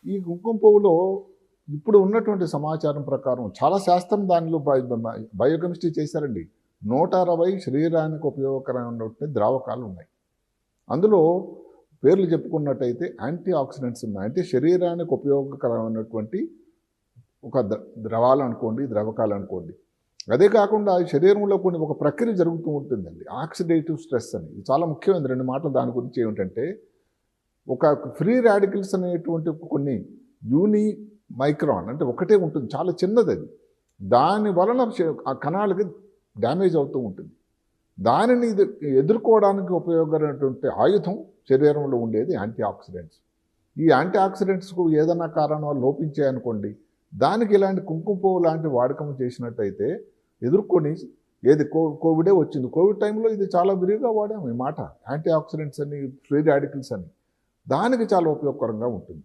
ఈ కుంకుమ పువ్వులో ఇప్పుడు ఉన్నటువంటి సమాచారం ప్రకారం చాలా శాస్త్రం దానిలో బయోకెమిస్ట్రీ చేశారండి. 160 శరీరానికి ఉపయోగకరమైనటువంటి ద్రావకాలు ఉన్నాయి. అందులో పేర్లు చెప్పుకున్నట్టయితే యాంటీ ఆక్సిడెంట్స్ ఉన్నాయి. అంటే శరీరానికి ఉపయోగకరమైనటువంటి ఒక ద్రవాలు అనుకోండి, ద్రవకాలు అనుకోండి. అదే కాకుండా శరీరంలో కొన్ని ఒక ప్రక్రియ జరుగుతూ ఉంటుందండి. ఆక్సిడేటివ్ స్ట్రెస్ అని. ఇది చాలా ముఖ్యమైనది. 2 మాటలు దాని గురించి ఏమిటంటే, ఒక ఫ్రీ రాడికల్స్ అనేటువంటి కొన్ని యూని మైక్రాన్ అంటే ఒకటే ఉంటుంది, చాలా చిన్నది అది. దాని వలన ఆ కణాలకి డ్యామేజ్ అవుతూ ఉంటుంది. దానిని ఎదుర్కోవడానికి ఉపయోగపడినటువంటి ఆయుధం శరీరంలో ఉండేది యాంటీ ఆక్సిడెంట్స్. ఈ యాంటీ ఆక్సిడెంట్స్కు ఏదైనా కారణాలు లోపించాయనుకోండి, దానికి ఇలాంటి కుంకుమ పువ్వు లాంటి వాడకం చేసినట్టయితే ఎదుర్కొని ఏది కోవిడే వచ్చింది. కోవిడ్ టైంలో ఇది చాలా విరివిగా వాడాము ఈ మాట. యాంటీ ఆక్సిడెంట్స్ అని, ఫ్రీ రాడికల్స్ అని. దానికి చాలా ఉపయోగకరంగా ఉంటుంది.